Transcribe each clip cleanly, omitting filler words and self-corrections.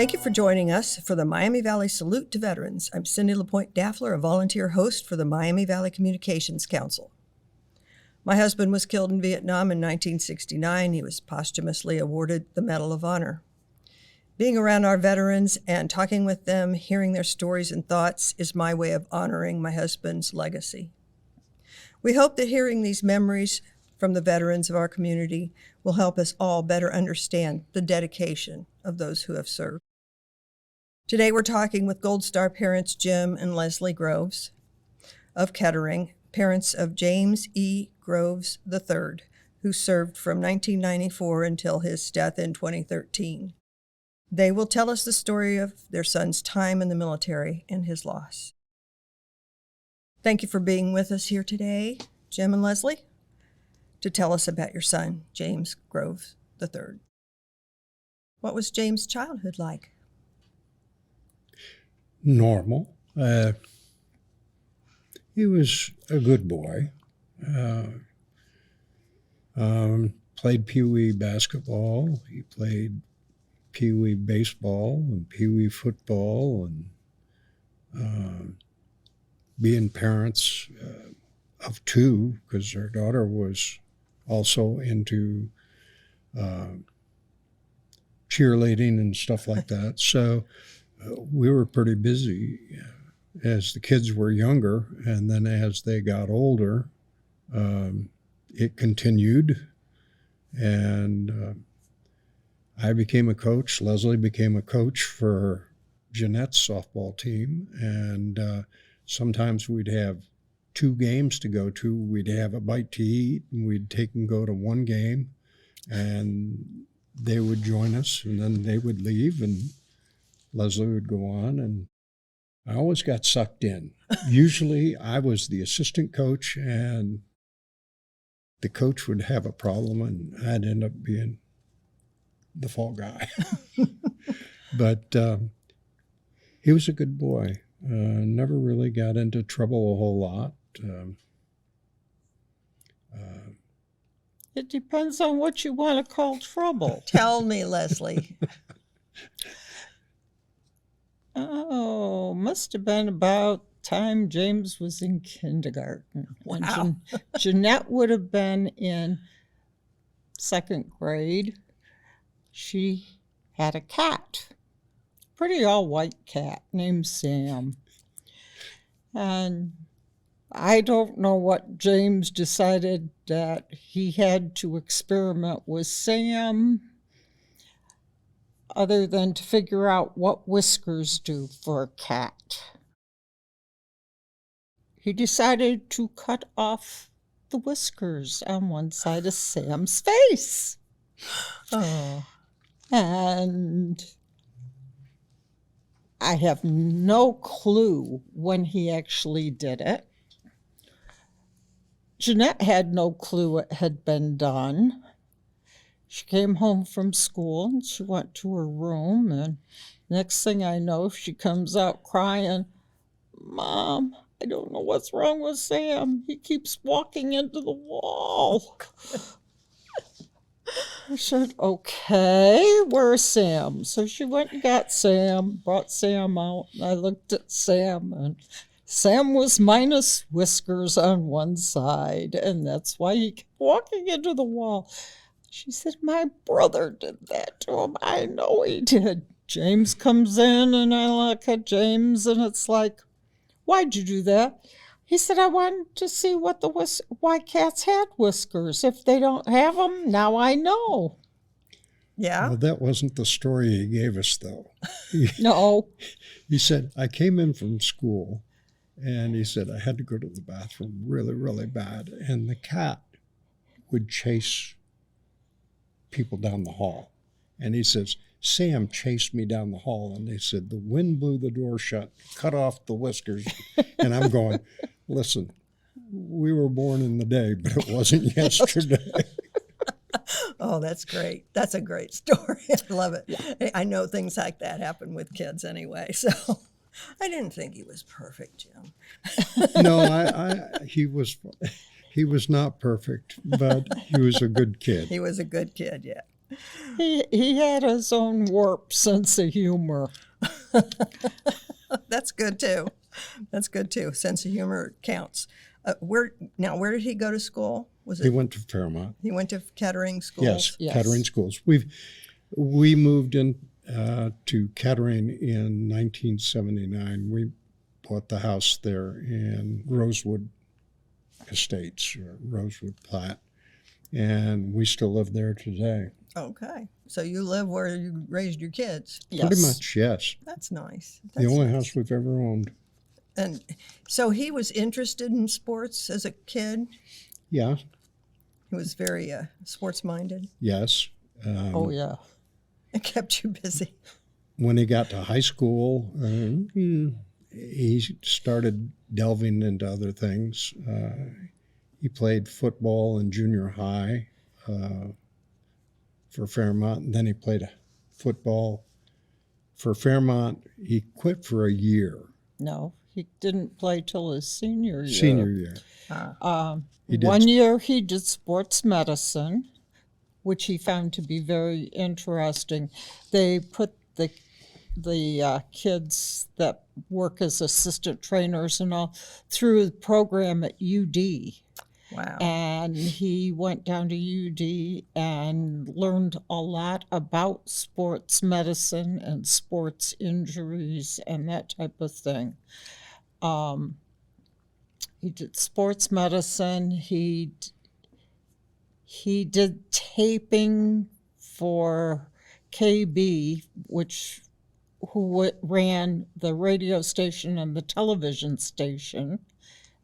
Thank you for joining us for the Miami Valley Salute to Veterans. I'm Cindy LaPointe-Dafler, a volunteer host for the Miami Valley Communications Council. My husband was killed in Vietnam in 1969. He was posthumously awarded the Medal of Honor. Being around our veterans and talking with them, hearing their stories and thoughts is my way of honoring my husband's legacy. We hope that hearing these memories from the veterans of our community will help us all better understand the dedication of those who have served. Today we're talking with Gold Star parents Jim and Leslie Groves of Kettering, parents of James E. Groves III, who served from 1994 until his death in 2013. They will tell us the story of their son's time in the military and his loss. Thank you for being with us here today, Jim and Leslie, to tell us about your son, James Groves III. What was James' childhood like? Normal. He was a good boy. Played Pee-wee basketball. He played Pee-wee baseball and Pee-wee football, and being parents of two, because our daughter was also into cheerleading and stuff like that. So we were pretty busy as the kids were younger, and then as they got older, it continued, and I became a coach. Leslie became a coach for Jeanette's softball team, and sometimes we'd have 2 games to go to. We'd have a bite to eat, and we'd take and go to one game, and they would join us, and then they would leave, and Leslie would go on, and I always got sucked in. Usually I was the assistant coach, and the coach would have a problem, and I'd end up being the fall guy. But he was a good boy. Never really got into trouble a whole lot. It depends on what you want to call trouble. Tell me, Leslie. Oh, must have been about time James was in kindergarten. Wow. Jeanette would have been in 2nd grade. She had a cat, pretty all-white cat named Sam. And I don't know what James decided that he had to experiment with Sam, other than to figure out what whiskers do for a cat. He decided to cut off the whiskers on one side of Sam's face. Oh. And I have no clue when he actually did it. Jeanette had no clue it had been done. She came home from school and she went to her room, and next thing I know, she comes out crying, "Mom, I don't know what's wrong with Sam. He keeps walking into the wall." I said, "Okay, where's Sam?" So she went and got Sam, brought Sam out, and I looked at Sam, and Sam was minus whiskers on one side, and that's why he kept walking into the wall. She said, "My brother did that to him. I know he did." James comes in, and I look at James, and it's like, "Why'd you do that?" He said, "I wanted to see why cats had whiskers. If they don't have them, now I know." Yeah? Well, that wasn't the story he gave us, though. No. He said, I came in from school, and he said, I had to go to the bathroom really, really bad, and the cat would chase people down the hall. And he says, Sam chased me down the hall, and they said, the wind blew the door shut, cut off the whiskers. And I'm going, listen, we were born in the day, but it wasn't yesterday. Oh, that's great. That's a great story. I love it. Yeah. I know things like that happen with kids anyway, so I didn't think he was perfect, Jim. No, he was not perfect, but he was a good kid. He was a good kid, yeah. He had his own warped sense of humor. That's good too. That's good too. Sense of humor counts. Where did he go to school? Was He it? went to Fairmont. He went to Kettering schools. Yes, Yes. Kettering schools. We moved in to Kettering in 1979. We bought the house there in Rosewood Estates, or Rosewood Platte, and we still live there today. Okay, so you live where you raised your kids. Yes. Pretty much, yes. That's nice. The only house we've ever owned. And so he was interested in sports as a kid. Yeah, He was very sports minded. yes. Oh, yeah. It kept you busy. When he got to high school, he started delving into other things. He played football in junior high for Fairmont, and then he played football for Fairmont. He quit for a year. No, he didn't play till his senior year. Senior year. He did. 1 year he did sports medicine, which he found to be very interesting. They put the kids that work as assistant trainers and all through the program at UD. Wow. And he went down to UD and learned a lot about sports medicine and sports injuries and that type of thing. He did sports medicine. He did taping for KB, who ran the radio station and the television station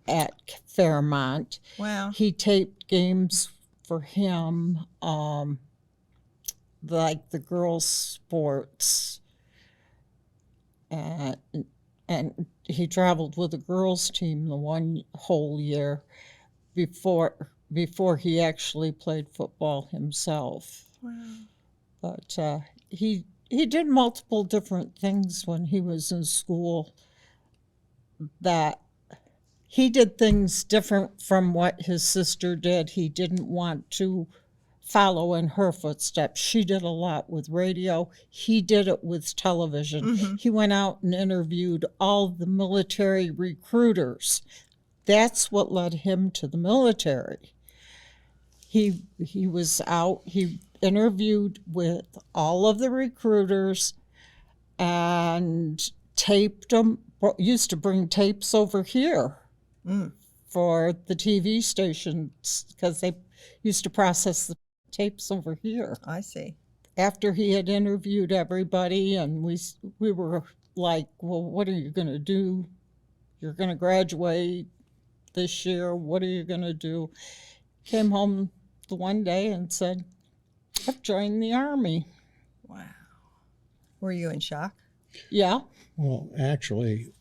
at Fairmont. Wow. He taped games for him, like the girls' sports, and he traveled with the girls' team the one whole year before he actually played football himself. Wow. But he did multiple different things when he was in school. That he did things different from what his sister did. He didn't want to follow in her footsteps. She did a lot with radio. He did it with television. He went out and interviewed all the military recruiters. That's what led him to the military. He was out, he interviewed with all of the recruiters and taped them, used to bring tapes over here for the TV stations because they used to process the tapes over here. I see. After he had interviewed everybody, and we were like, well, what are you going to do? You're going to graduate this year. What are you going to do? Came home the one day and said, I've joined the Army. Wow. Were you in shock? Yeah. Well, actually,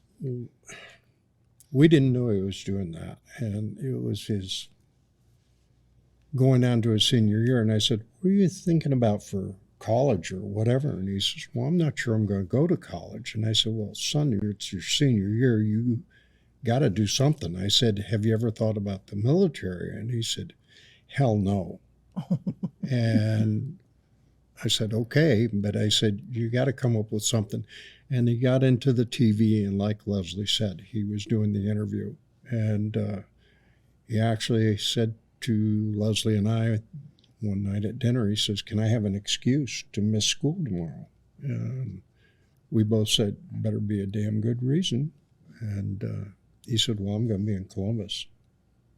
we didn't know he was doing that. And it was his going on to his senior year. And I said, what are you thinking about for college or whatever? And he says, well, I'm not sure I'm going to go to college. And I said, well, son, it's your senior year. You got to do something. I said, have you ever thought about the military? And he said, hell no. And I said, okay. But I said, you got to come up with something. And he got into the TV, and like Leslie said, he was doing the interview. And he actually said to Leslie and I one night at dinner, he says, can I have an excuse to miss school tomorrow? And we both said, better be a damn good reason. And he said, well, I'm going to be in Columbus,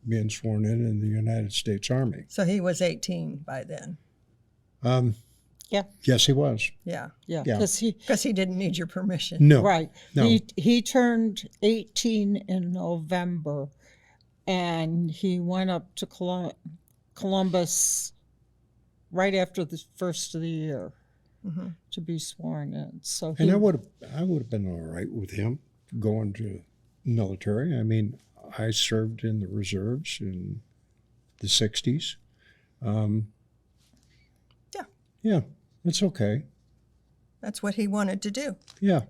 being sworn in the United States Army. So he was 18 by then. Yeah. Yes, he was. Yeah. Yeah. Yeah. Because he didn't need your permission. No. Right. No. He turned 18 in November, and he went up to Columbus right after the first of the year to be sworn in. So And I would have been all right with him going to military. I mean, I served in the reserves in the 60s. Yeah, it's okay. That's what he wanted to do. Yeah.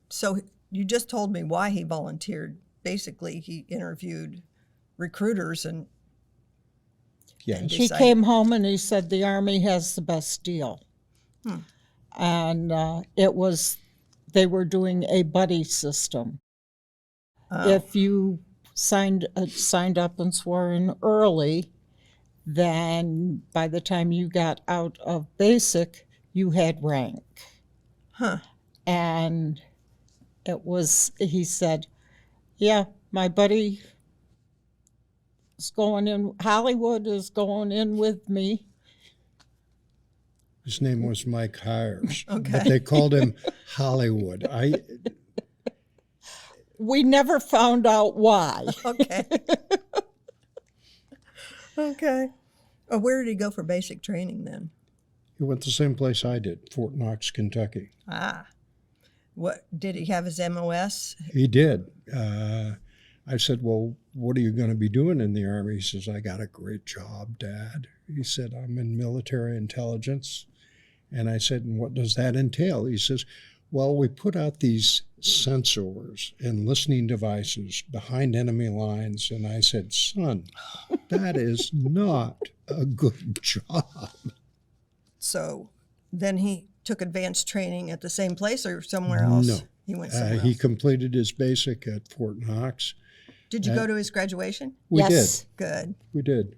So you just told me why he volunteered. Basically, he interviewed recruiters, and Yes. He came home and he said the Army has the best deal. And they were doing a buddy system. If you signed up and swore in early, then by the time you got out of basic, you had rank. And he said, yeah, my buddy is going in, Hollywood is going in with me. His name was Mike Hires, Okay. but they called him Hollywood. We never found out why. Okay. Okay. Oh, where did he go for basic training then? He went the same place I did, Fort Knox, Kentucky. What did he have his MOS? He did. I said, well, what are you going to be doing in the Army? He says, I got a great job, Dad. He said, I'm in military intelligence. And I said, and what does that entail? He says, well, we put out these sensors and listening devices behind enemy lines. And I said, son, that is not a good job. So then he took advanced training at the same place or somewhere else? No. He went somewhere He else. completed his basic at Fort Knox. Did you go to his graduation? We Yes. did. Good. We did.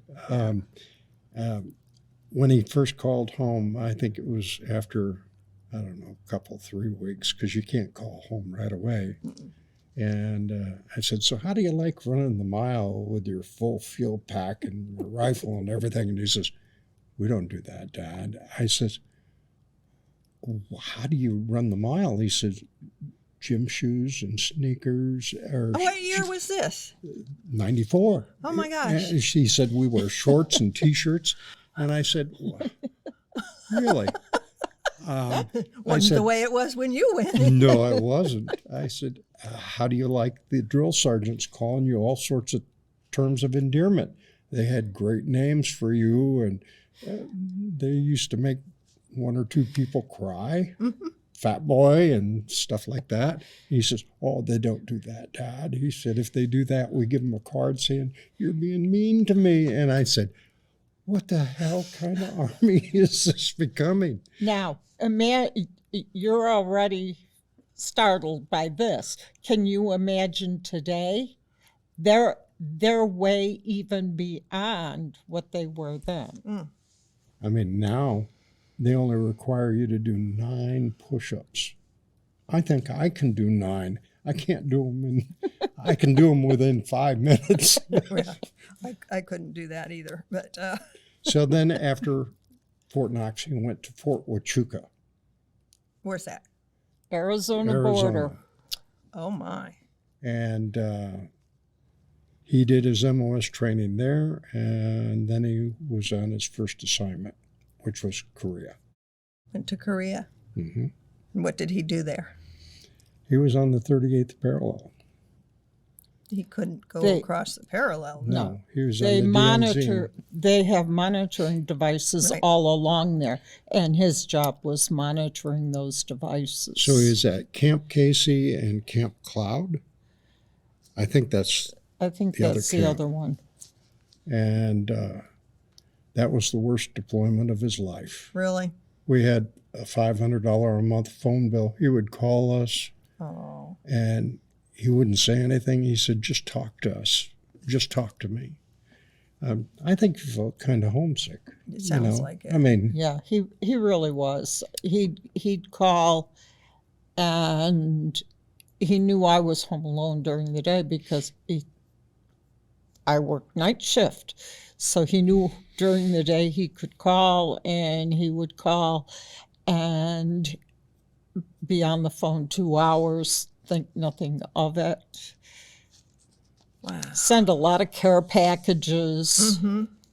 When he first called home, I think it was after, I don't know, a couple, 3 weeks, because you can't call home right away. And I said, so how do you like running the mile with your full field pack and your rifle and everything? And he says, we don't do that, Dad. I says, how do you run the mile? He says, gym shoes and sneakers. What year was this? 94. Oh, my gosh. And she said we wear shorts and T-shirts. And I said, what? Really? Wasn't the way it was when you went. No, it wasn't. I said, how do you like the drill sergeants calling you all sorts of terms of endearment? They had great names for you, and they used to make one or two people cry, fat boy and stuff like that. He says, oh, they don't do that, Dad. He said, if they do that, we give them a card saying, you're being mean to me. And I said, what the hell kind of Army is this becoming? Now, you're already startled by this. Can you imagine today? They're way even beyond what they were then. I mean, now they only require you to do 9 push-ups. I think I can do 9. I can't do them I can do them within 5 minutes. I couldn't do that either. But So then after Fort Knox, he went to Fort Huachuca, where's that? Arizona border. Oh, my. And he did his MOS training there, and then he was on his first assignment, which was Korea. Went to Korea. Mm-hmm. And what did he do there? He was on the 38th parallel. He couldn't go They- across the parallel. No, he was They on the monitor. DMZ. They have monitoring devices Right. all along there, and his job was monitoring those devices. So he's at Camp Casey and Camp Cloud. I think that's, I think the other that's the camp. other one. and that was the worst deployment of his life. Really? We had a $500 a month phone bill. He would call us, Oh. and he wouldn't say anything. He said, just talk to us. Just talk to me. I think he felt kind of homesick. It sounds like it. I mean, Yeah, he really was. He'd call, and he knew I was home alone during the day because I worked night shift. So he knew during the day he could call, and he would call and be on the phone 2 hours, think nothing of it. Wow. Send a lot of care packages.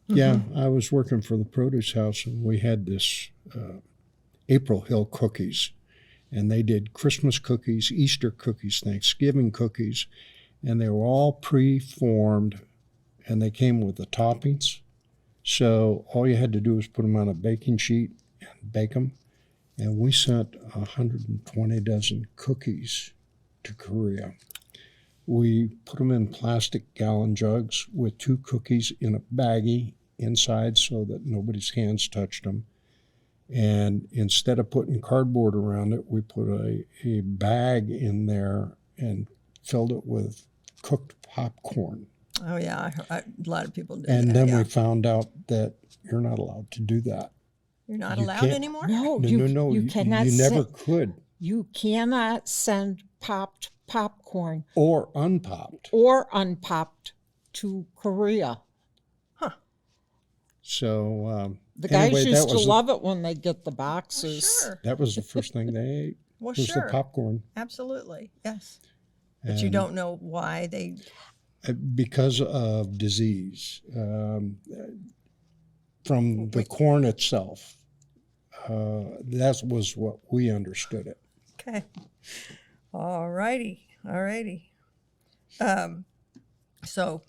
yeah, I was working for the produce house, and we had this April Hill cookies, and they did Christmas cookies, Easter cookies, Thanksgiving cookies, and they were all pre-formed, and they came with the toppings. So all you had to do was put them on a baking sheet and bake them. And we sent 120 dozen cookies to Korea. We put them in plastic gallon jugs with 2 cookies in a baggie inside so that nobody's hands touched them. And instead of putting cardboard around it, we put a bag in there and filled it with cooked popcorn. Oh, yeah. A lot of people did And that. then yeah. we found out that you're not allowed to do that. You're not you allowed can't- anymore? No, No, you cannot. You never could. You cannot send popped popcorn Or unpopped. or unpopped to Korea. So The guys anyway, used to love it when they get the boxes. Sure. that was the first thing they ate. Well, was sure. the popcorn. Absolutely. Yes. But you And, don't know why they. because of disease from the corn itself. That was what we understood it. Okay. All righty. So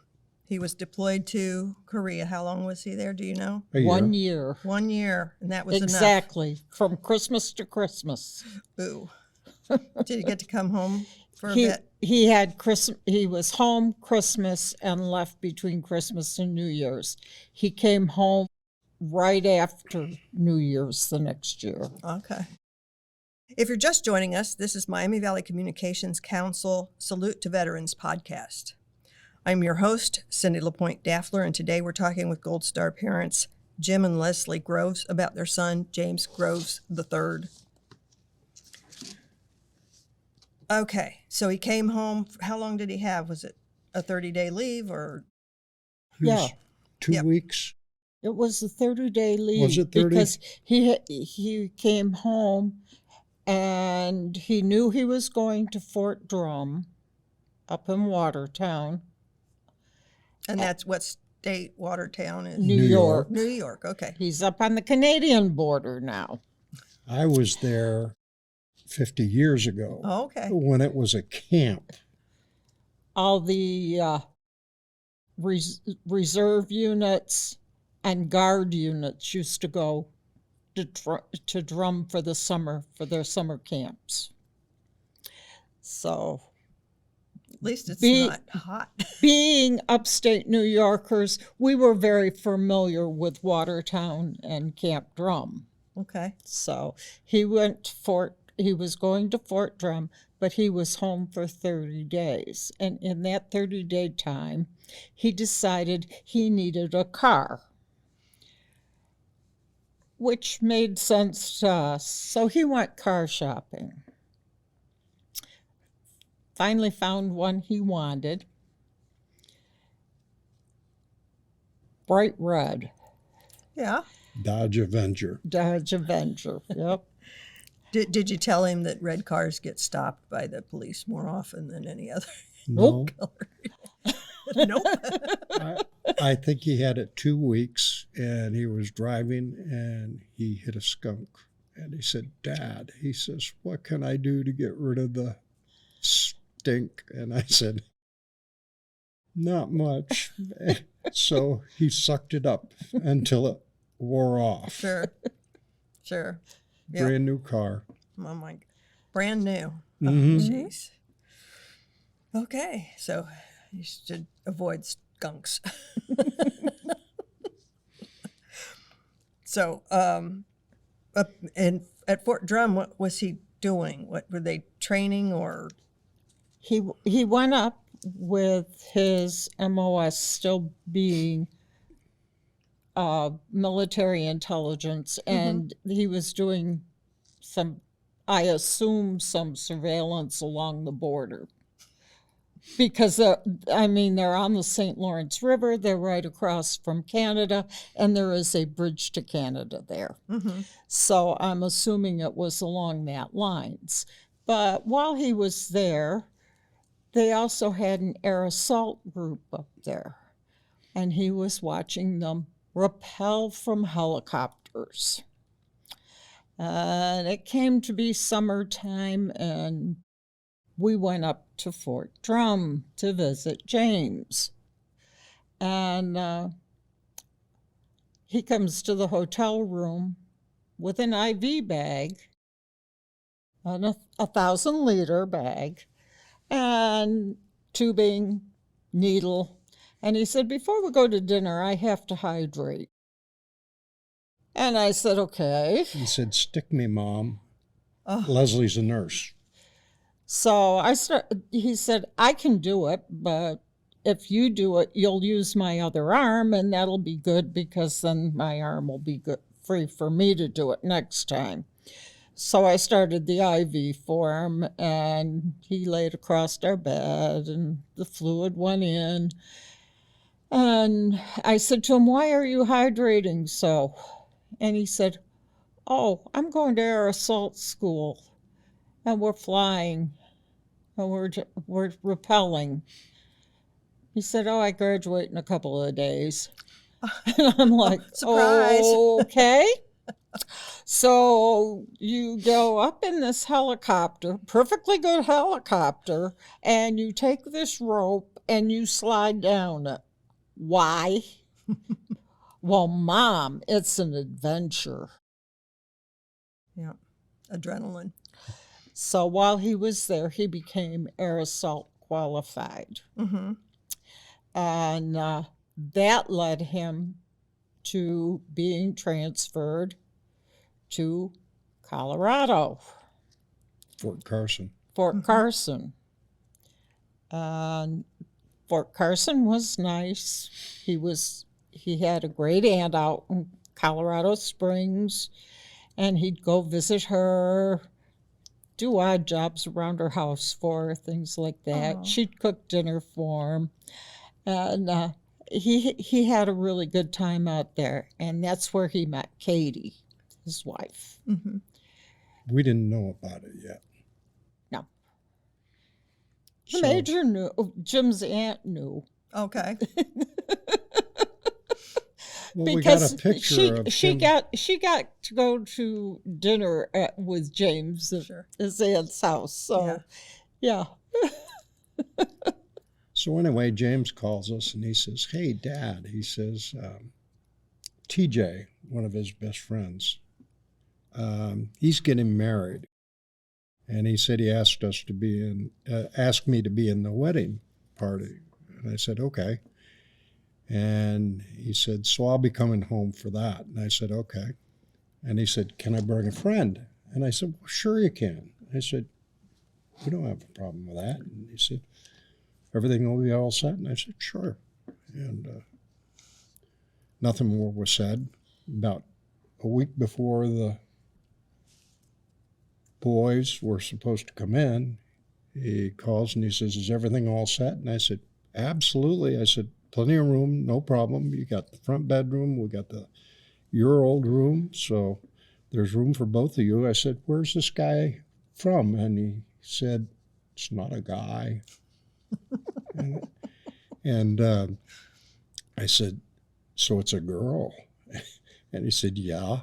he was deployed to Korea. How long was he there? Do you know? A year. 1 year. 1 year, and that was Exactly. From Christmas to Christmas. enough. Ooh. Did he get to come home for a He bit? he had he was home Christmas and left between Christmas and New Year's. He came home right after New Year's the next year. Okay. If you're just joining us, this is Miami Valley Communications Council Salute to Veterans podcast. I'm your host, Cindy LaPointe-Dafler, and today we're talking with Gold Star parents Jim and Leslie Groves about their son, James Groves III. Okay, so he came home. How long did he have? Was it a 30-day leave or? It was Yeah. 2 Yep. weeks. It was a 30-day leave. Was it 30? Because he came home and he knew he was going to Fort Drum up in Watertown, And that's what state Watertown is? New New York. York. New York, okay. He's up on the Canadian border now. I was there 50 years ago Oh, okay. when it was a camp. All the reserve units and guard units used to go to Drum for the summer, for their summer camps. So, At least it's Be- not hot. being upstate New Yorkers, we were very familiar with Watertown and Camp Drum. Okay. So he was going to Fort Drum, but he was home for 30 days. And in that 30-day time, he decided he needed a car, which made sense to us. So he went car shopping. Finally found one he wanted. Bright red. Yeah. Dodge Avenger. Dodge Avenger. Yep. Did you tell him that red cars get stopped by the police more often than any other No, color? Nope. I think he had it 2 weeks, and he was driving, and he hit a skunk. And he said, "Dad," he says, "what can I do to get rid of the stink?" And I said, "Not much." So he sucked it up until it wore off. Sure. Yeah. Brand new car. Oh my, brand new. Oh, Mhm. jeez. Okay, so you should avoid skunks. So, at Fort Drum, what was he doing? What were they training or? He went up with his MOS still being military intelligence, and he was doing I assume some surveillance along the border. Because, they're on the St. Lawrence River, they're right across from Canada, and there is a bridge to Canada there. So I'm assuming it was along that lines. But while he was there, they also had an air assault group up there, and he was watching them rappel from helicopters. And it came to be summertime, and we went up to Fort Drum to visit James. And he comes to the hotel room with an IV bag, and a 1,000-liter bag, and tubing, needle, And he said, before we go to dinner, I have to hydrate. And I said, okay. He said, stick me, Mom. Oh. Leslie's a nurse. So he said, I can do it, but if you do it, you'll use my other arm, and that'll be good because then my arm will be good, free for me to do it next time. So I started the IV for him, and he laid across our bed, and the fluid went in. And I said to him, why are you hydrating so? And he said, oh, I'm going to air assault school, and we're flying, and we're rappelling. He said, oh, I graduate in a couple of days. And I'm like, surprise. Okay. So you go up in this helicopter, perfectly good helicopter, and you take this rope and you slide down it. Why? Well, Mom, it's an adventure. Yeah, adrenaline. So while he was there, he became air assault qualified. Mm-hmm. And that led him to being transferred to Colorado, Fort Carson. Fort Carson. And Fort Carson was nice. He had a great aunt out in Colorado Springs, and he'd go visit her, do odd jobs around her house for her, things like that. Aww. She'd cook dinner for him. And he had a really good time out there, and that's where he met Katie, his wife. Mm-hmm. We didn't know about it yet. No. The major knew. Jim's aunt knew. Okay. Well, Because we got a picture of she him. she got to go to dinner with James at Sure. his aunt's house. So, yeah. So anyway, James calls us and he says, hey, Dad, he says, TJ, one of his best friends, he's getting married. And he said he asked us to be asked me to be in the wedding party. And I said, okay. And he said, so I'll be coming home for that. And I said, okay. And he said, can I bring a friend? And I said, well, sure you can. I said, we don't have a problem with that. And he said, everything will be all set? And I said, sure. And nothing more was said. About a week before the boys were supposed to come in, he calls and he says, is everything all set? And I said, absolutely. I said, plenty of room, no problem. You got the front bedroom, we got your old room, so there's room for both of you. I said, where's this guy from? And he said, it's not a guy. and I said, so it's a girl? And he said, yeah.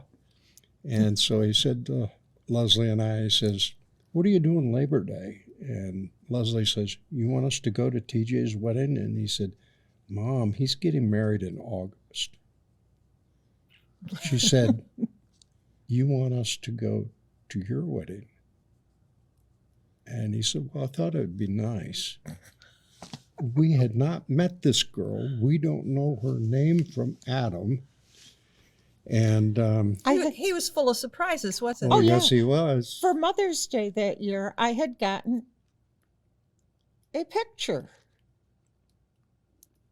And so he said to Leslie and I, he says, what are you doing Labor Day? And Leslie says, you want us to go to TJ's wedding? And he said, Mom, he's getting married in August. She said, you want us to go to your wedding? And he said, well, I thought it would be nice. We had not met this girl. We don't know her name from Adam. And He was full of surprises, wasn't well, he? yes, he was. For Mother's Day that year, I had gotten a picture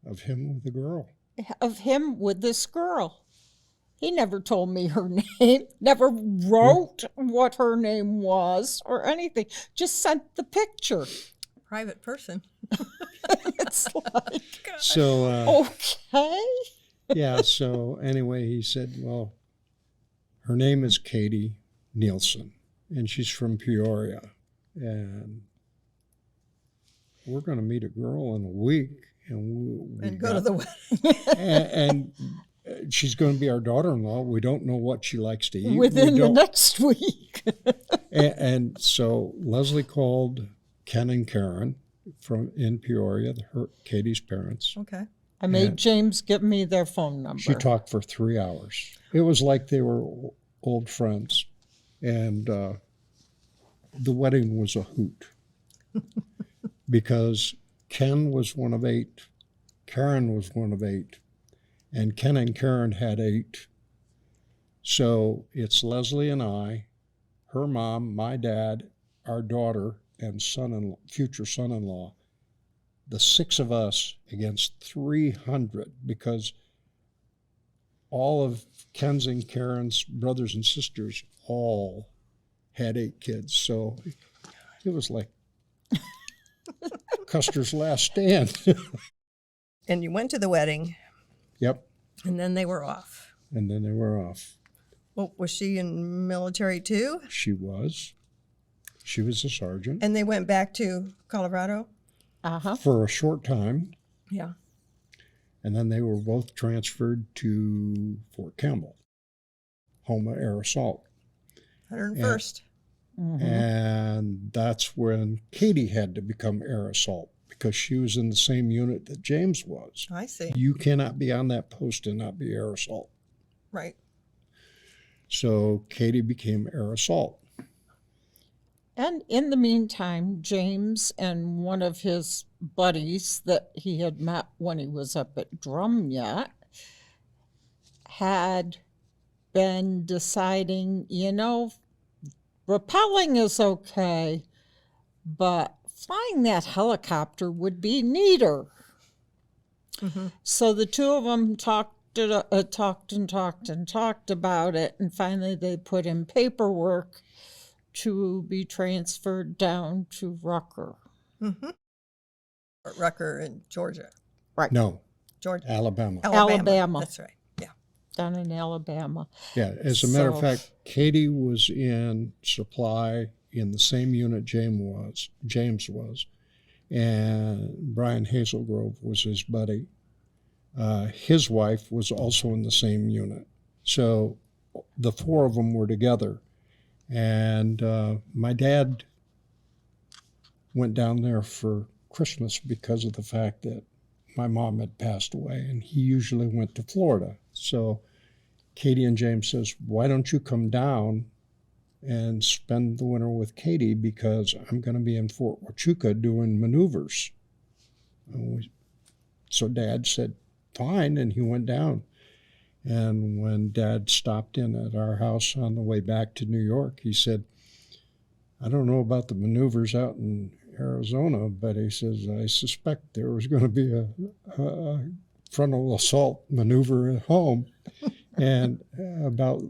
Of him with the girl. of him with this girl. He never told me her name, never wrote what her name was or anything, just sent the picture. Private person. It's like, So, okay. yeah, so anyway, he said, well, her name is Katie Nielsen, and she's from Peoria. And we're going to meet a girl in a week. And Go to the wedding. and she's going to be our daughter-in-law. We don't know what she likes to eat. Within the next week. and so Leslie called Ken and Karen in Peoria, Katie's parents. Okay. I made James give me their phone number. She talked for 3 hours. It was like they were old friends. And the wedding was a hoot because Ken was one of 8 Karen was one of 8. And Ken and Karen had 8. So it's Leslie and I, her mom, my dad, our daughter, and future son-in-law. The 6 of us against 300, because all of Ken's and Karen's brothers and sisters all had 8 kids. So it was like Custer's last stand. And you went to the wedding. Yep. And then they were off. And then they were off. Well, was she in military too? She was. She was a sergeant. And they went back to Colorado? For a short time. Yeah. And then they were both transferred to Fort Campbell, home of air assault. 101st. And that's when Katie had to become air assault, because she was in the same unit that James was. I see. You cannot be on that post and not be air assault. Right. So Katie became air assault. And in the meantime, James and one of his buddies that he had met when he was up at Drum Yet had been deciding, rappelling is okay, but flying that helicopter would be neater. So the two of them talked about it, and finally they put in paperwork to be transferred down to Rucker. Rucker in Georgia. Right. No, Georgia. Alabama. Alabama. That's right. Yeah. Down in Alabama. Yeah, as a matter of So- fact, Katie was in supply in the same unit James was, and Brian Hazelgrove was his buddy. His wife was also in the same unit. So the 4 of them were together. And my dad went down there for Christmas because of the fact that my mom had passed away, and he usually went to Florida. So Katie and James says, why don't you come down and spend the winter with Katie, because I'm going to be in Fort Huachuca doing maneuvers. So Dad said, fine, and he went down. And when Dad stopped in at our house on the way back to New York, he said, I don't know about the maneuvers out in Arizona, but he says, I suspect there was going to be a frontal assault maneuver at home. And about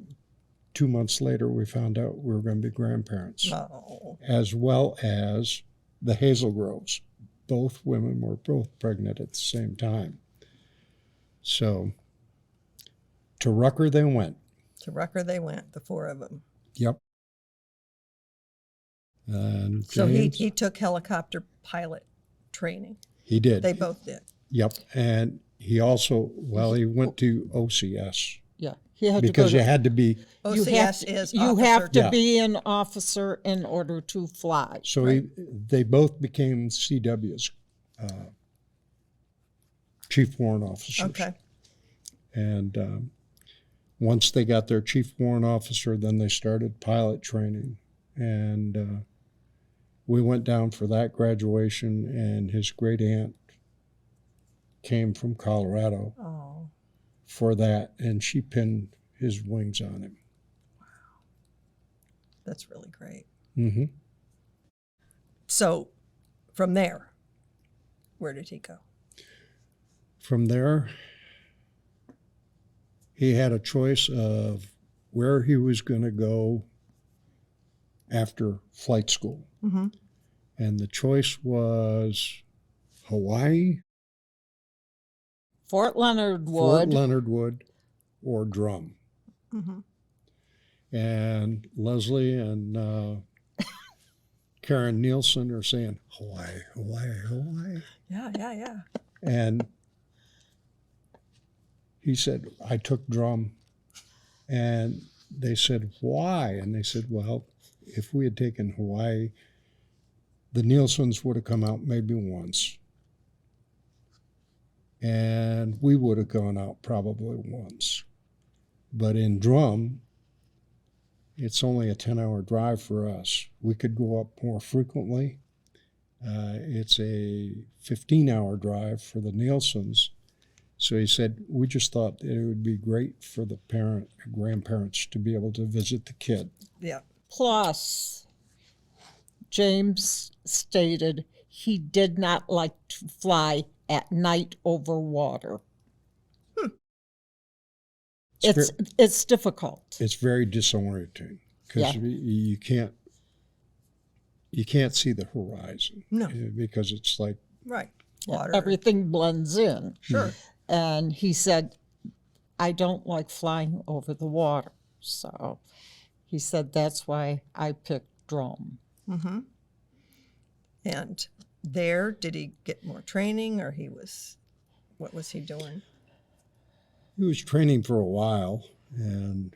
2 months later, we found out we were going to be grandparents, as well as the Hazelgroves. Both women were both pregnant at the same time. So to Rucker they went. To Rucker they went, the 4 of them. Yep. And So James, he took helicopter pilot training. he did. They both did. Yep. And he also, he went to OCS. Yeah. He had Because to you go to, had to be, OCS is you officer. have to Yeah. be an officer in order to fly. so Right. they both became CWs, Chief Warrant Officers. Okay. And once they got their Chief Warrant Officer, then they started pilot training. And we went down for that graduation, and his great aunt came from Colorado Oh, for that, and she pinned his wings on him. that's really great. Mm-hmm. So from there, where did he go? From there, he had a choice of where he was going to go after flight school. Mm-hmm. And the choice was Hawaii, Fort Leonard Fort Wood. Leonard Wood, or Drum. Mm-hmm. And Leslie and Karen Nielsen are saying, Hawaii, Hawaii, Hawaii. Yeah. And he said, I took Drum. And they said, why? And they said, well, if we had taken Hawaii, the Nielsens would have come out maybe once. And we would have gone out probably once. But in Drum, it's only a 10-hour drive for us. We could go up more frequently, It's a 15-hour drive for the Nielsen's. So he said, we just thought it would be great for the grandparents to be able to visit the kid. Yeah. Plus, James stated he did not like to fly at night over water. It's difficult. It's very disorienting because you can't see the horizon. No. Because it's like Right. Water. Everything blends in. Sure. And he said, I don't like flying over the water. So he said, that's why I picked drone. Mm-hmm. And there, did he get more training, or what was he doing? he was training for a while, and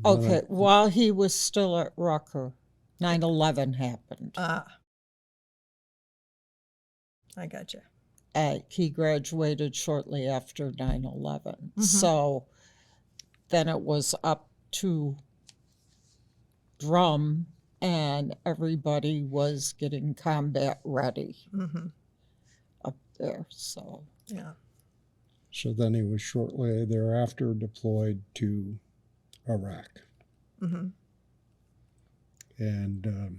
Okay, while he was still at Rucker, 9/11 happened. I gotcha. He graduated shortly after 9/11. So then it was up to drum, and everybody was getting combat ready up there. So Yeah. so then he was shortly thereafter deployed to Iraq. And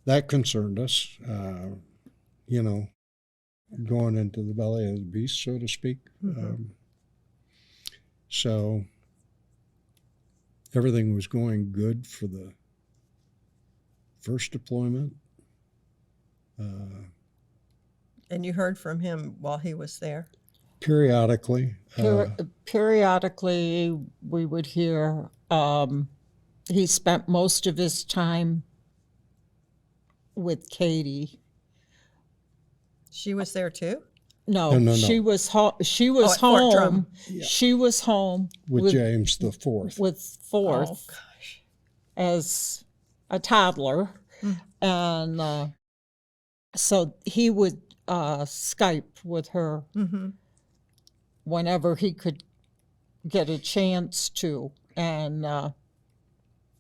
that concerned us, going into the belly of the beast, so to speak. So everything was going good for the first deployment. And you heard from him while he was there? Periodically. periodically, we would hear he spent most of his time with Katie. She was there too? No. She was she was at Fort Drum. home. She was home with James the Fourth. with Fourth Oh, gosh. as a toddler, and so he would Skype with her whenever he could get a chance to. And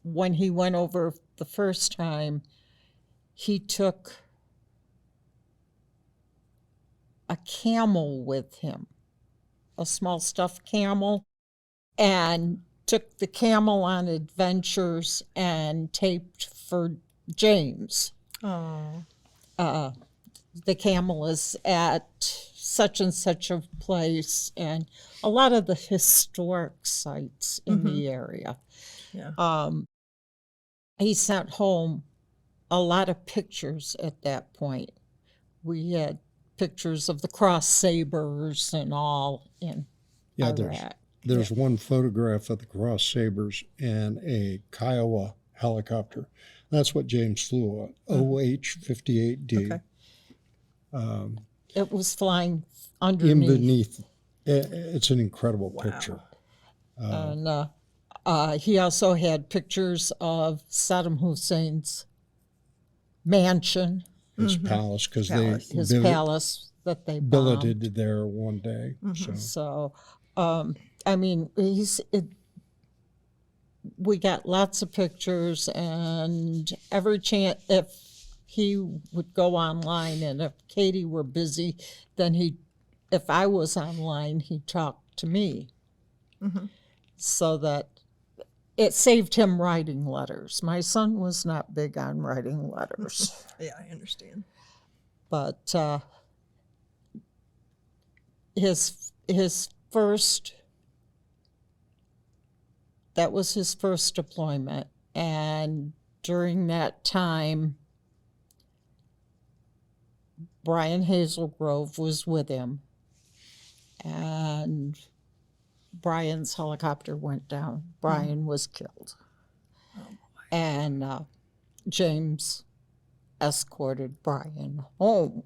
when he went over the first time, he took a camel with him, a small stuffed camel, and took the camel on adventures and taped for James. Oh. The camel is at such and such a place, and a lot of the historic sites in the area. Yeah. He sent home a lot of pictures at that point. We had pictures of the cross sabers and all in Iraq. There's one photograph of the cross sabers and a Kiowa helicopter. That's what James flew on, OH-58D. Okay. It was flying In beneath. It's an incredible picture. And he also had pictures of Saddam Hussein's mansion, His palace, because his palace that they bombed. billeted there one day. So, I mean, we got lots of pictures, and every chance, if he would go online, and if Katie were busy, then if I was online, he'd talk to me. So that it saved him writing letters. My son was not big on writing letters. Yeah, I understand. But that was his first deployment, and during that time, Brian Hazelgrove was with him, and Brian's helicopter went down. Brian was killed. And James escorted Brian home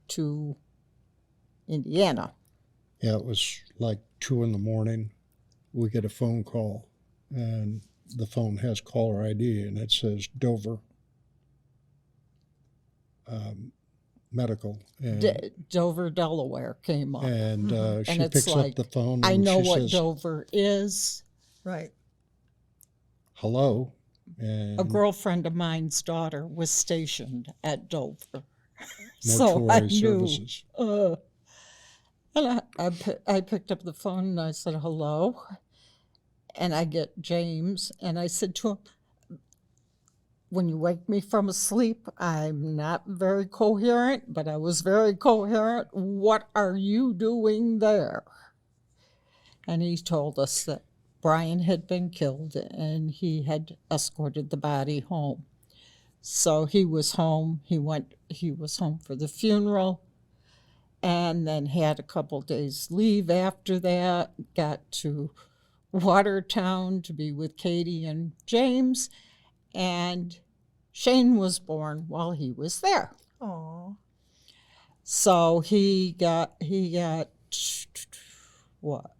to Indiana. Yeah, it was like 2 a.m. We get a phone call, and the phone has caller ID, and it says Dover Medical. And, Dover, Delaware came up. and she And it's picks up the phone. I and know she what says, Dover is. Right. hello. And A girlfriend of mine's daughter was stationed at Dover. mortuary services. And I picked up the phone and I said, hello. And I get James, and I said to him, when you wake me from a sleep, I'm not very coherent, but I was very coherent. What are you doing there? And he told us that Brian had been killed and he had escorted the body home. So he was home. He was home for the funeral, and then had a couple days leave after that, got to Watertown to be with Katie and James, and Shane was born while he was there. Aw. So he got what?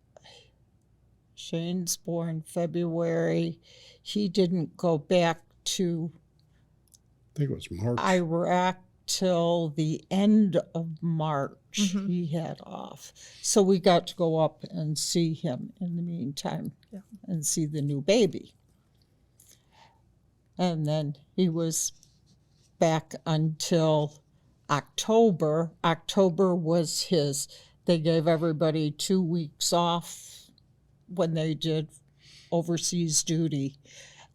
Shane's born February. He didn't go back to I think it was March. Iraq till the end of March. He had off. So we got to go up and see him in the meantime, and see the new baby. And then he was back until October. October was they gave everybody 2 weeks off when they did overseas duty.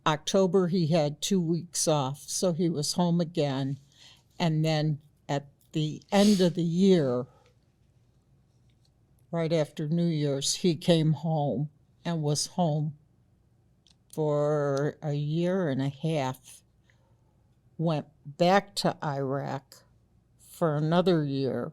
October, he had 2 weeks off, so he was home again. And then at the end of the year, right after New Year's, he came home and was home for a year and a half, went back to Iraq for another year.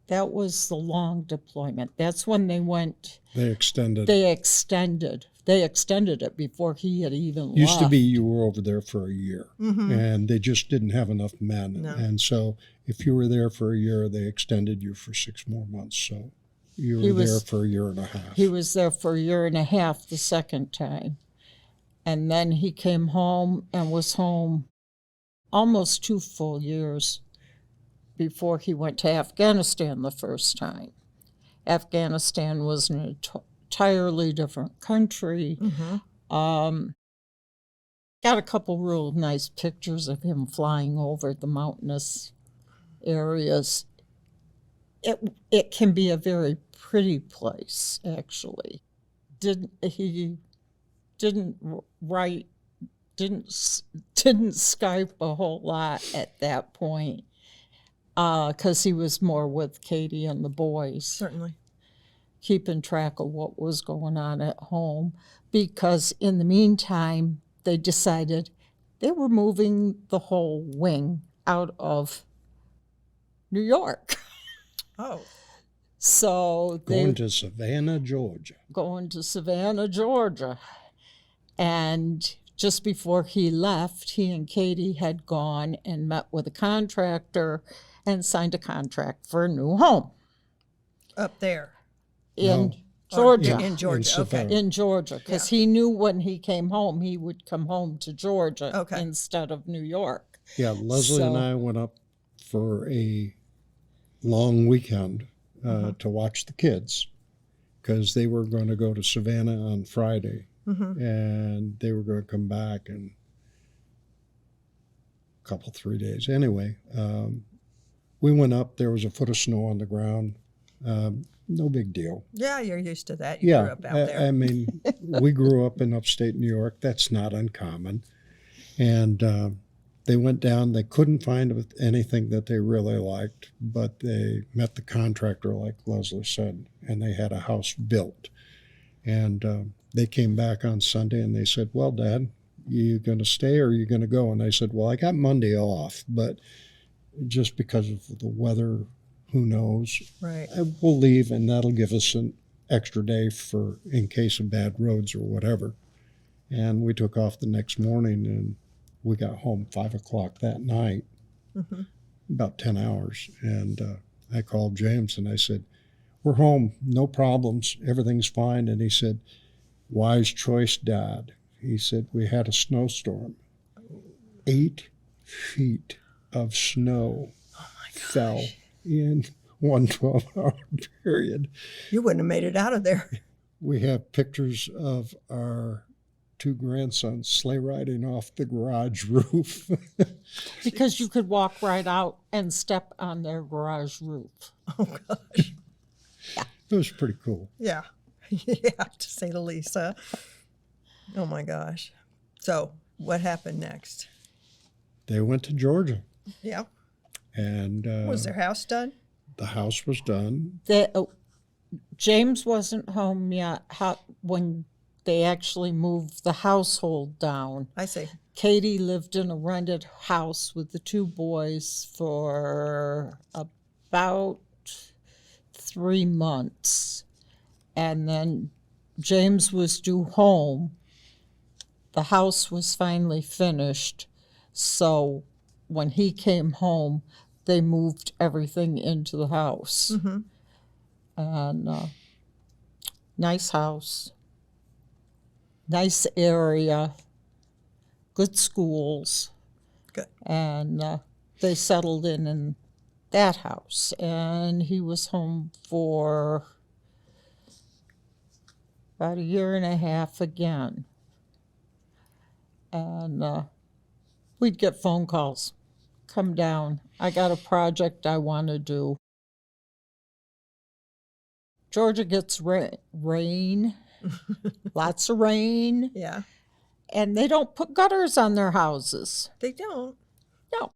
That was the long deployment. That's when they went. They extended. They extended it before he had even left. Used to be you were over there for a year, and they just didn't have enough men. No. And so if you were there for a year, they extended you for 6 more months. So you were there for a year and a half. He was there for a year and a half the second time. And then he came home and was home almost 2 full years before he went to Afghanistan the first time. Afghanistan was an entirely different country. Got a couple real nice pictures of him flying over the mountainous areas. It can be a very pretty place, actually. He didn't Skype a whole lot at that point, because he was more with Katie and the boys. Certainly. Keeping track of what was going on at home, because in the meantime, they decided they were moving the whole wing out of New York. Oh. So Going to Savannah, Georgia. And just before he left, he and Katie had gone and met with a contractor and signed a contract for a new home. Up there. In No. Georgia. In Georgia, okay. Savannah. In Georgia, because he knew when he came home, he would come home to Georgia instead of New York. Yeah, Leslie and I went up for a long weekend to watch the kids, because they were going to go to Savannah on Friday, and they were going to come back in a couple, 3 days. Anyway, we went up. There was a foot of snow on the ground. No big deal. Yeah, you're used to that. You grew up out there. I mean, we grew up in upstate New York. That's not uncommon. And they went down. They couldn't find anything that they really liked, but they met the contractor, like Leslie said, and they had a house built. And they came back on Sunday and they said, well, Dad, you going to stay or are you going to go? And I said, well, I got Monday off, but just because of the weather, who knows? Right. We'll leave, and that'll give us an extra day in case of bad roads or whatever. And we took off the next morning, and we got home 5 o'clock that night, about 10 hours. And I called James, and I said, we're home, no problems, everything's fine. And he said, wise choice, Dad. He said, we had a snowstorm. 8 feet of snow fell in one 12-hour period. You wouldn't have made it out of there. We have pictures of our two grandsons sleigh riding off the garage roof. Because you could walk right out and step on their garage roof. Oh, gosh. It was pretty cool. Yeah. Yeah, to say the least. Huh? Oh, my gosh. So what happened next? They went to Georgia, Yeah. and Was their house done? the house was done. James wasn't home yet when they actually moved the household down. I see. Katie lived in a rented house with the two boys for about 3 months. And then James was due home. The house was finally finished. So when he came home, they moved everything into the house. Mm-hmm. And nice house, nice area, good schools. Good. And they settled in that house. And he was home for about 1.5 years again. And we'd get phone calls. Come down. I got a project I want to do. Georgia gets rain, lots of rain, Yeah. and they don't put gutters on their houses. They don't. No.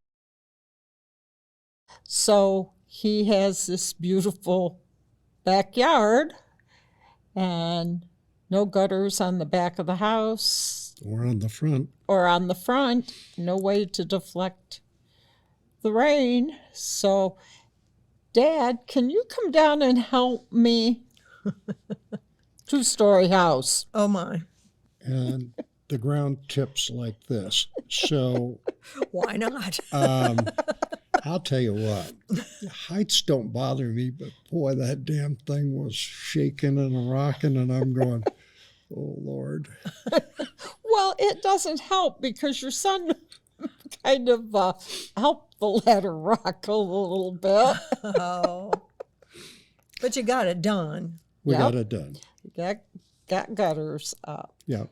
So he has this beautiful backyard and no gutters on the back of the house Or on the front. or on the front, no way to deflect the rain. So, Dad, can you come down and help me? 2-story house. Oh, my. And the ground tips like this. So Why not? I'll tell you what, heights don't bother me, but boy, that damn thing was shaking and rocking, and I'm going, oh, Lord. Well, it doesn't help because your son kind of helped the ladder rock a little bit. Oh. But you got it done. We Yep. got it done. Got gutters up. Yeah,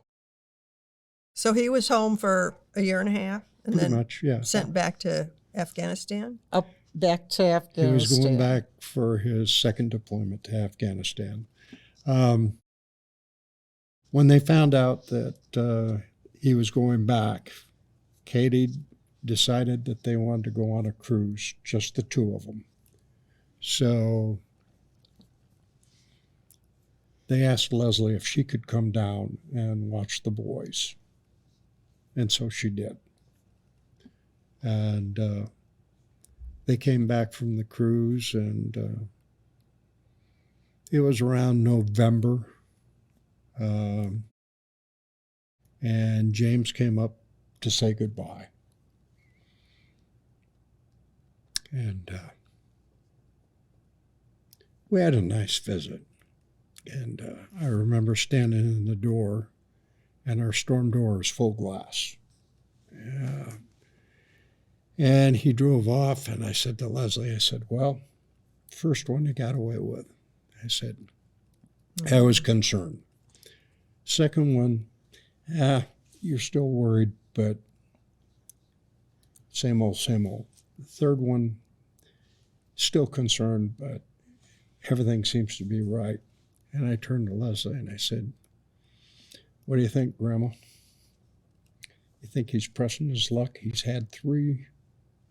So he was home for 1.5 years and pretty then much, yeah. sent back to Afghanistan. Up back to He Afghanistan. was going back for his second deployment to Afghanistan. When they found out that he was going back, Katie decided that they wanted to go on a cruise, just the two of them. So they asked Leslie if she could come down and watch the boys. And so she did. And they came back from the cruise, and it was around November. And James came up to say goodbye. And we had a nice visit. And I remember standing in the door, and our storm door is full glass. Yeah. And he drove off, and I said to Leslie, I said, well, first one you got away with. I said, I was concerned. Second one, you're still worried, but same old, same old. The third one, still concerned, but everything seems to be right. And I turned to Leslie and I said, what do you think, Grandma? You think he's pressing his luck? He's had 3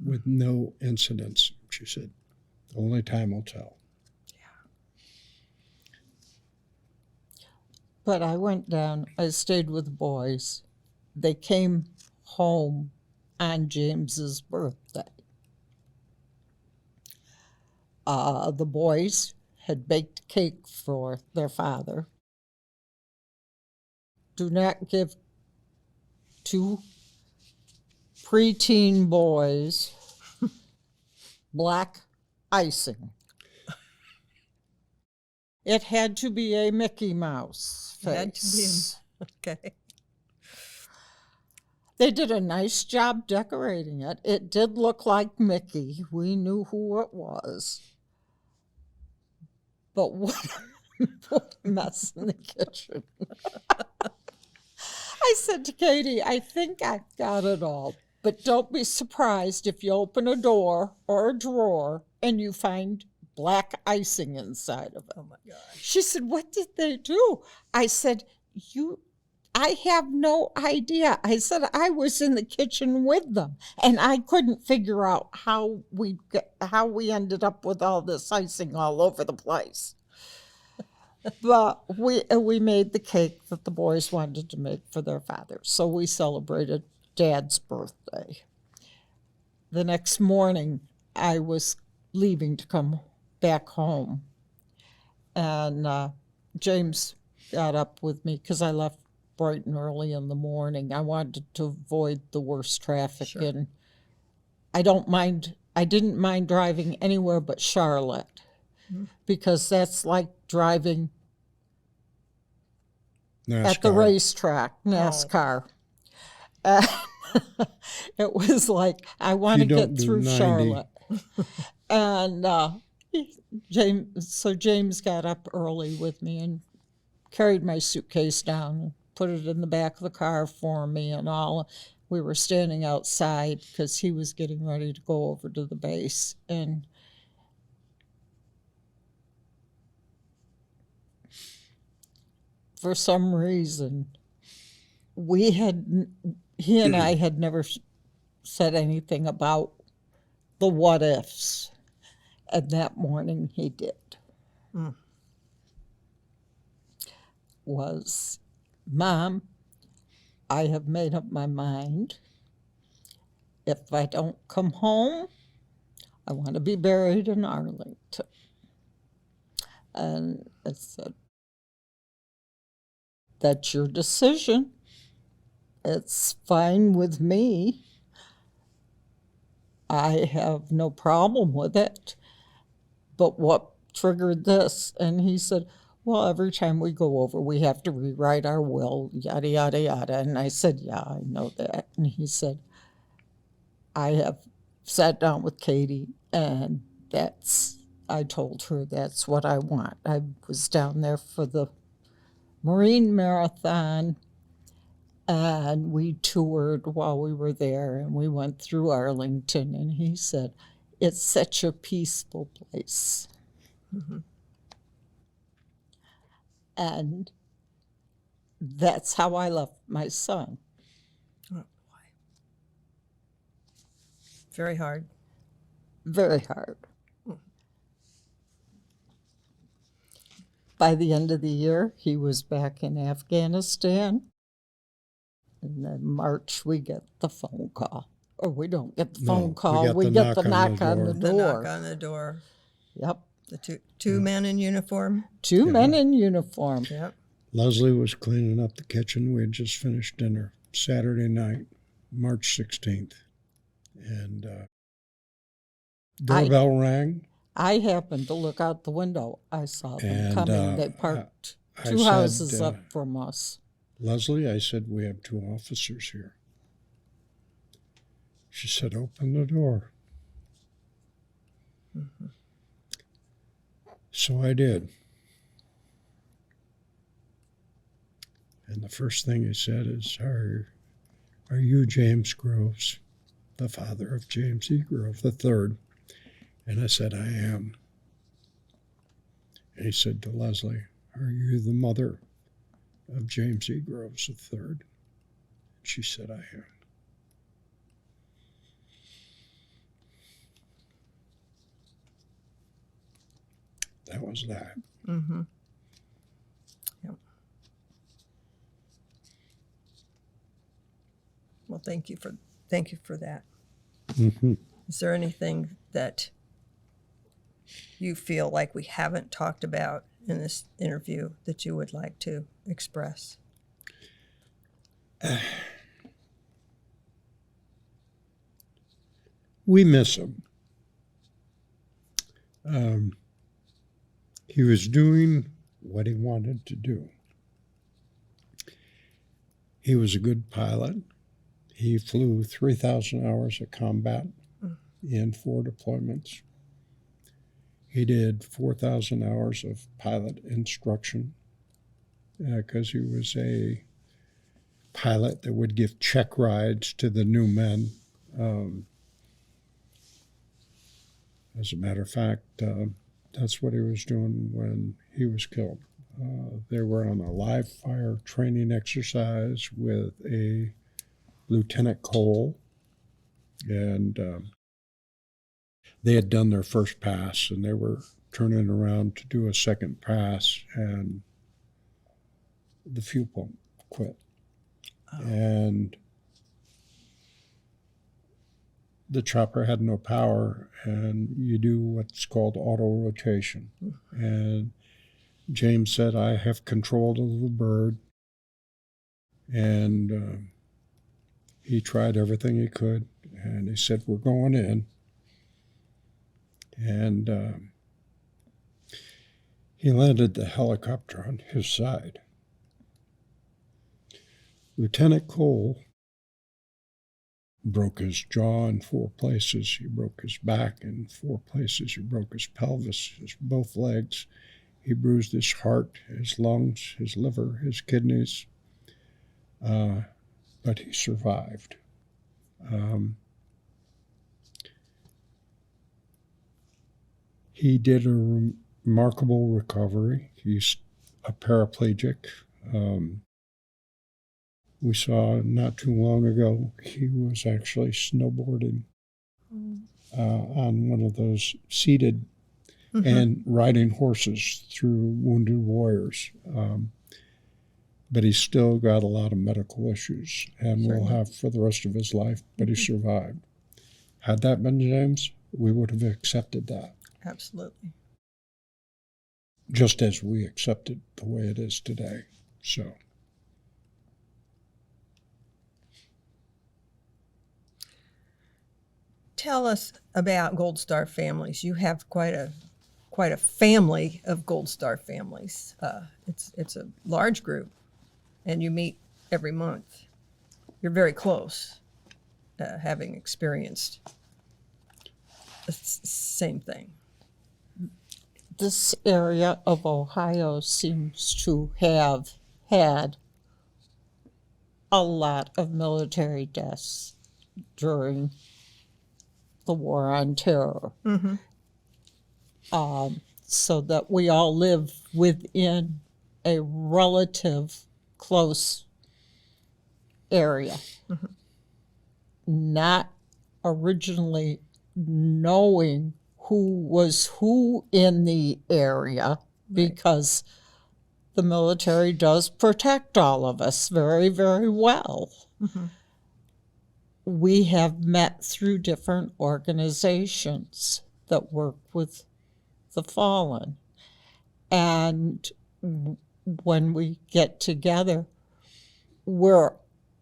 with no incidents. She said, only time will tell. But I went down, I stayed with the boys. They came home on James's birthday. The boys had baked cake for their father. Do not give 2 preteen boys black icing. It had to be a Mickey Mouse face. Had to be. Okay. They did a nice job decorating it. It did look like Mickey. We knew who it was. But what a mess in the kitchen. I said to Katie, I think I've got it all. But don't be surprised if you open a door or a drawer and you find black icing inside of it. Oh my gosh. She said, what did they do? I said, I have no idea. I said, I was in the kitchen with them, and I couldn't figure out how we ended up with all this icing all over the place. But we made the cake that the boys wanted to make for their father. So we celebrated Dad's birthday. The next morning, I was leaving to come back home. And James got up with me because I left bright and early in the morning. I wanted to avoid the worst traffic. Sure. And I didn't mind driving anywhere but Charlotte, because that's like driving at the racetrack, NASCAR. It was like, I want to get through 90. Charlotte. And James got up early with me and carried my suitcase down and put it in the back of the car for me and all. We were standing outside because he was getting ready to go over to the base. And for some reason, he and I had never said anything about the what ifs. And that morning he did. Was, Mom, I have made up my mind. If I don't come home, I want to be buried in Arlington. And I said, that's your decision. It's fine with me. I have no problem with it. But what triggered this? And he said, well, every time we go over, we have to rewrite our will, yada, yada, yada. And I said, yeah, I know that. And he said, I have sat down with Katie, and I told her that's what I want. I was down there for the Marine Marathon, and we toured while we were there, and we went through Arlington, and he said, it's such a peaceful place. Mm-hmm. And that's how I left my son. Oh, boy. Very hard. Very hard. By the end of the year, he was back in Afghanistan. And then March, we get the phone call. Or we don't get the phone call. We get the knock on the door. The knock on the door. Yep. The two men in uniform. Two men in uniform. Yep. Leslie was cleaning up the kitchen. We had just finished dinner Saturday night, March 16th. And doorbell rang. I happened to look out the window. I saw them coming. They parked I two said, houses up from us. Leslie, I said, we have two officers here. She said, open the door. Mm-hmm. So I did. And the first thing he said is, are you James Groves, the father of James E. Grove III? And I said, I am. And he said to Leslie, are you the mother of James E. Groves III? She said, I am. That was that. Mm-hmm. Yep. Well, thank you for that. Mm-hmm. Is there anything that you feel like we haven't talked about in this interview that you would like to express? We miss him. He was doing what he wanted to do. He was a good pilot. He flew 3,000 hours of combat in 4 deployments. He did 4,000 hours of pilot instruction because he was a pilot that would give check rides to the new men. As a matter of fact, that's what he was doing when he was killed. They were on a live fire training exercise with a Lieutenant Cole, and they had done their first pass, and they were turning around to do a second pass, and the fuel pump quit. Oh. And the chopper had no power, and you do what's called auto rotation. And James said, I have control of the bird. And he tried everything he could, and he said, we're going in. And he landed the helicopter on his side. Lieutenant Cole broke his jaw in 4 places. He broke his back in 4 places. He broke his pelvis, both legs. He bruised his heart, his lungs, his liver, his kidneys. But he survived. He did a remarkable recovery. He's a paraplegic. We saw not too long ago, he was actually snowboarding on one of those seated and riding horses through wounded warriors. But he's still got a lot of medical issues and will have for the rest of his life, but he survived. Had that been James, we would have accepted that. Absolutely. Just as we accepted the way it is today. So. Tell us about Gold Star families. You have quite a family of Gold Star families. It's a large group, and you meet every month. You're very close, having experienced the same thing. This area of Ohio seems to have had a lot of military deaths during the War on Terror. So that we all live within a relative close area. Not originally knowing who was who in the area, because the military does protect all of us very, very well. We have met through different organizations that work with the fallen. And when we get together, we're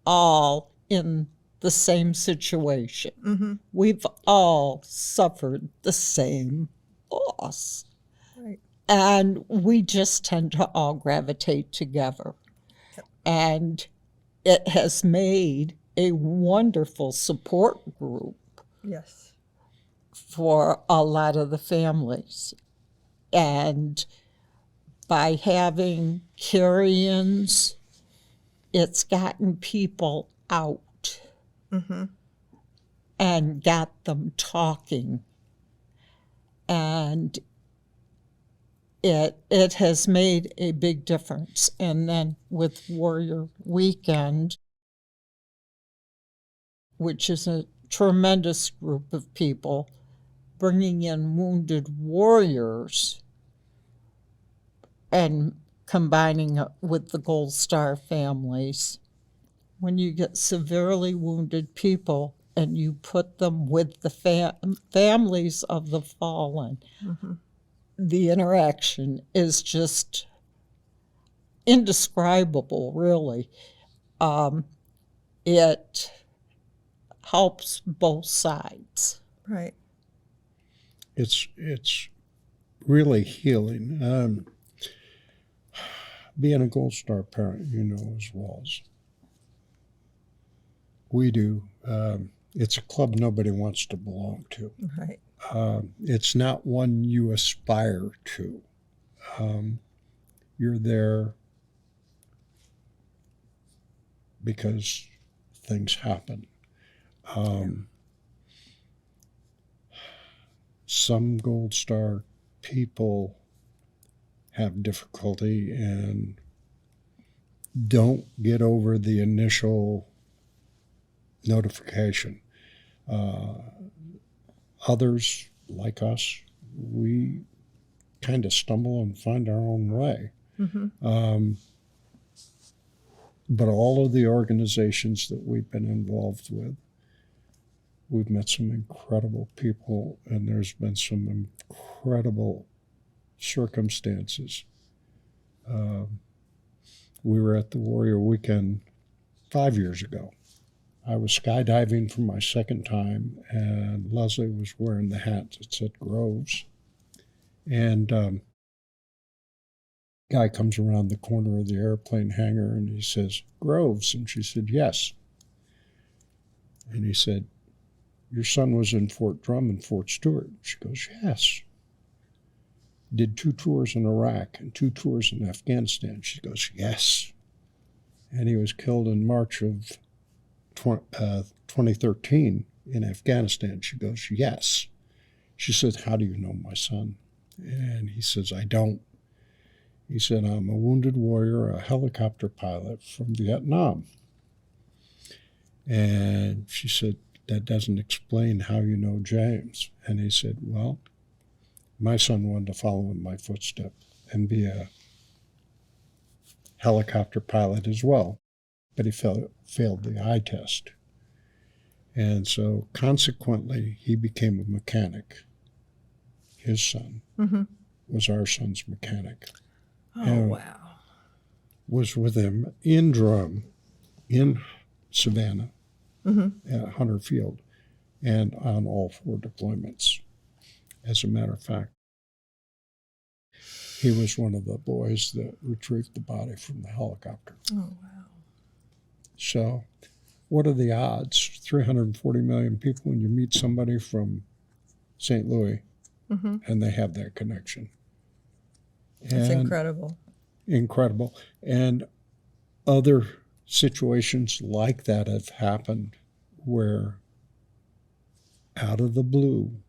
all in the same situation. We've all suffered the same loss. Right. And we just tend to all gravitate together. And it has made a wonderful support group. Yes. For a lot of the families. And by having carry-ins, it's gotten people out and got them talking. And it has made a big difference. And then with Warrior Weekend, which is a tremendous group of people, bringing in wounded warriors and combining it with the Gold Star families. When you get severely wounded people and you put them with the families of the fallen, the interaction is just indescribable, really. It helps both sides. Right. It's really healing. Being a Gold Star parent, you know as well as we do, it's a club nobody wants to belong to. Right. It's not one you aspire to. You're there because things happen. Some Gold Star people have difficulty and don't get over the initial notification. Others, like us, we kind of stumble and find our own way. But all of the organizations that we've been involved with, we've met some incredible people, and there's been some incredible circumstances. We were at the Warrior Weekend 5 years ago. I was skydiving for my second time, and Leslie was wearing the hat that said Groves. And guy comes around the corner of the airplane hangar, and he says, "Groves?" And she said, "Yes." And he said, "Your son was in Fort Drum and Fort Stewart." She goes, "Yes." "Did 2 tours in Iraq and 2 tours in Afghanistan." She goes, "Yes." "And he was killed in March of 2013 in Afghanistan." She goes, "Yes." She said, "How do you know my son?" And he says, "I don't." He said, "I'm a wounded warrior, a helicopter pilot from Vietnam." And she said, "That doesn't explain how you know James." And he said, "Well, my son wanted to follow in my footsteps and be a helicopter pilot as well, but he failed the eye test. And so consequently, he became a mechanic. His son was our son's mechanic. Oh, and wow. Was with him in Drum, in Savannah, at Hunter Field, and on all 4 deployments. As a matter of fact, he was one of the boys that retrieved the body from the helicopter. Oh, wow. So what are the odds? 340 million people, and you meet somebody from St. Louis, and they have that connection. That's incredible. Incredible. And other situations like that have happened where out of the blue,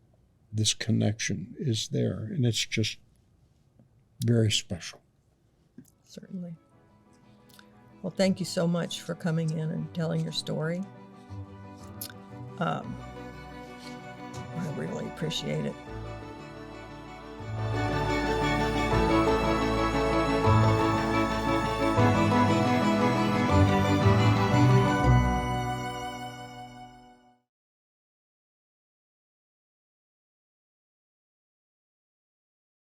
this connection is there, and it's just very special. Certainly. Well, thank you so much for coming in and telling your story. I really appreciate it.